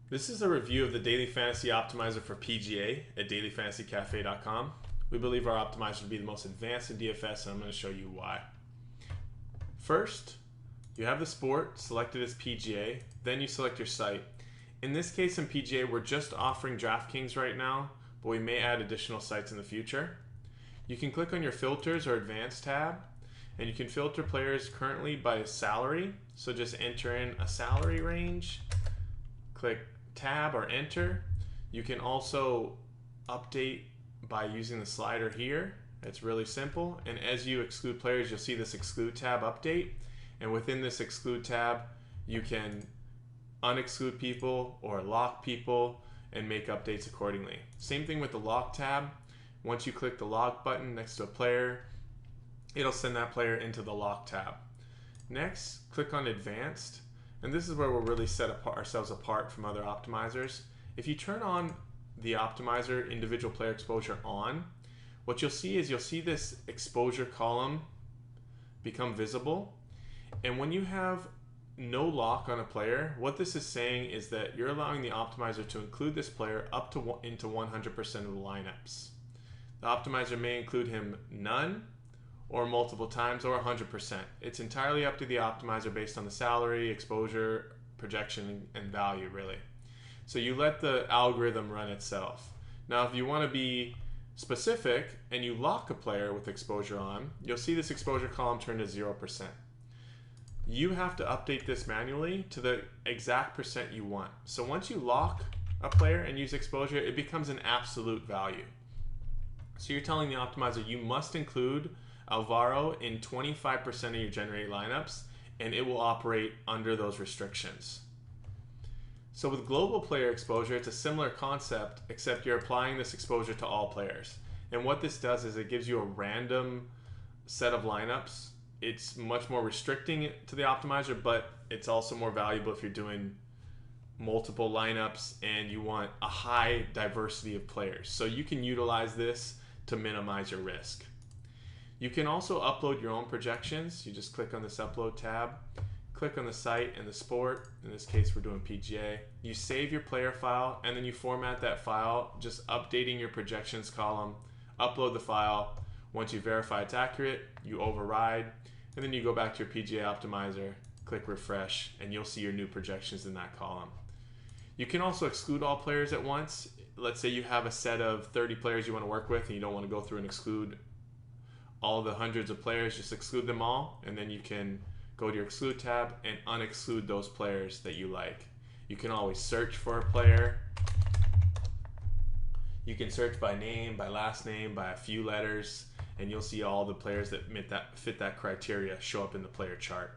This is a review of the Daily Fantasy Optimizer for PGA at dailyfantasycafe.com. We believe our optimizer to be the most advanced in DFS, and I'm going to show you why. First, you have the sport selected as PGA, then you select your site. In this case in PGA, we're just offering DraftKings right now, but we may add additional sites in the future. You can click on your filters or advanced tab, and you can filter players currently by salary. So just enter in a salary range, click tab or enter. You can also update by using the slider here. It's really simple. And as you exclude players, you'll see this exclude tab update. And within this exclude tab, you can unexclude people or lock people and make updates accordingly. Same thing with the lock tab. Once you click the lock button next to a player, it'll send that player into the lock tab. Next, click on advanced. And this is where we'll really set ourselves apart from other optimizers. If you turn on the optimizer individual player exposure on, what you'll see is this exposure column become visible. And when you have no lock on a player, what this is saying is that you're allowing the optimizer to include this player up to into 100% of the lineups. The optimizer may include him none, or multiple times, or 100%. It's entirely up to the optimizer based on the salary, exposure, projection, and value, really. So you let the algorithm run itself. Now, if you want to be specific and you lock a player with exposure on, you'll see this exposure column turn to 0%. You have to update this manually to the exact percent you want. So once you lock a player and use exposure, it becomes an absolute value. So you're telling the optimizer you must include Alvaro in 25% of your generated lineups, and it will operate under those restrictions. So with global player exposure, it's a similar concept, except you're applying this exposure to all players. And what this does is it gives you a random set of lineups. It's much more restricting to the optimizer, but it's also more valuable if you're doing multiple lineups and you want a high diversity of players. So you can utilize this to minimize your risk. You can also upload your own projections. You just click on this upload tab, click on the site and the sport. In this case, we're doing PGA. You save your player file, and then you format that file, just updating your projections column, upload the file. Once you verify it's accurate, you override, and then you go back to your PGA optimizer, click refresh, and you'll see your new projections in that column. You can also exclude all players at once. Let's say you have a set of 30 players you want to work with and you don't want to go through and exclude all the hundreds of players, just exclude them all, and then you can go to your exclude tab and unexclude those players that you like. You can always search for a player. You can search by name, by last name, by a few letters, and you'll see all the players that fit that criteria show up in the player chart.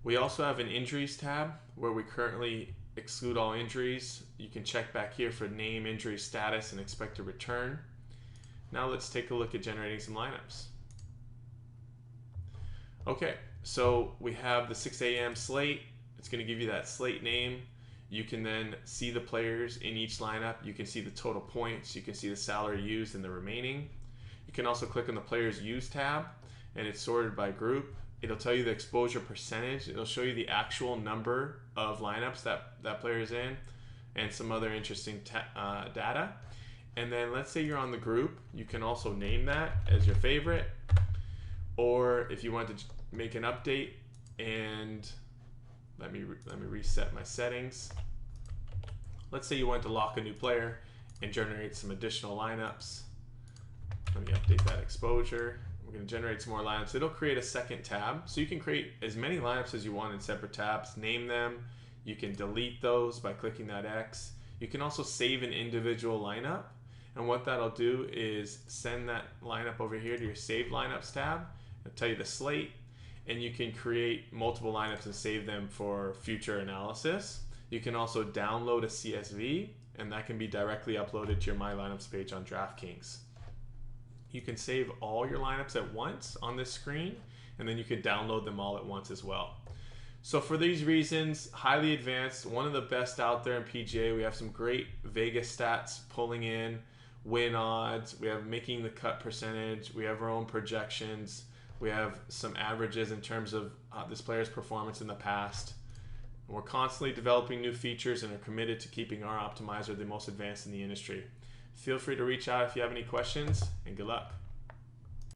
We also have an injuries tab where we currently exclude all injuries. You can check back here for name, injury status, and expected return. Now let's take a look at generating some lineups. Okay, so we have the 6 a.m. slate. It's going to give you that slate name. You can then see the players in each lineup. You can see the total points. You can see the salary used and the remaining. You can also click on the players used tab, and it's sorted by group. It'll tell you the exposure percentage. It'll show you the actual number of lineups that player is in, and some other interesting data. And then let's say you're on the group, you can also name that as your favorite. Or if you want to make an update, and let me reset my settings. Let's say you want to lock a new player and generate some additional lineups. Let me update that exposure. We're going to generate some more lineups. It'll create a second tab. So you can create as many lineups as you want in separate tabs, name them. You can delete those by clicking that X. You can also save an individual lineup. And what that'll do is send that lineup over here to your saved lineups tab. It'll tell you the slate, and you can create multiple lineups and save them for future analysis. You can also download a CSV, and that can be directly uploaded to your My Lineups page on DraftKings. You can save all your lineups at once on this screen, and then you can download them all at once as well. So for these reasons, highly advanced, one of the best out there in PGA. We have some great Vegas stats pulling in, win odds, we have making the cut percentage, we have our own projections, we have some averages in terms of this player's performance in the past. And we're constantly developing new features and are committed to keeping our optimizer the most advanced in the industry. Feel free to reach out if you have any questions, and good luck.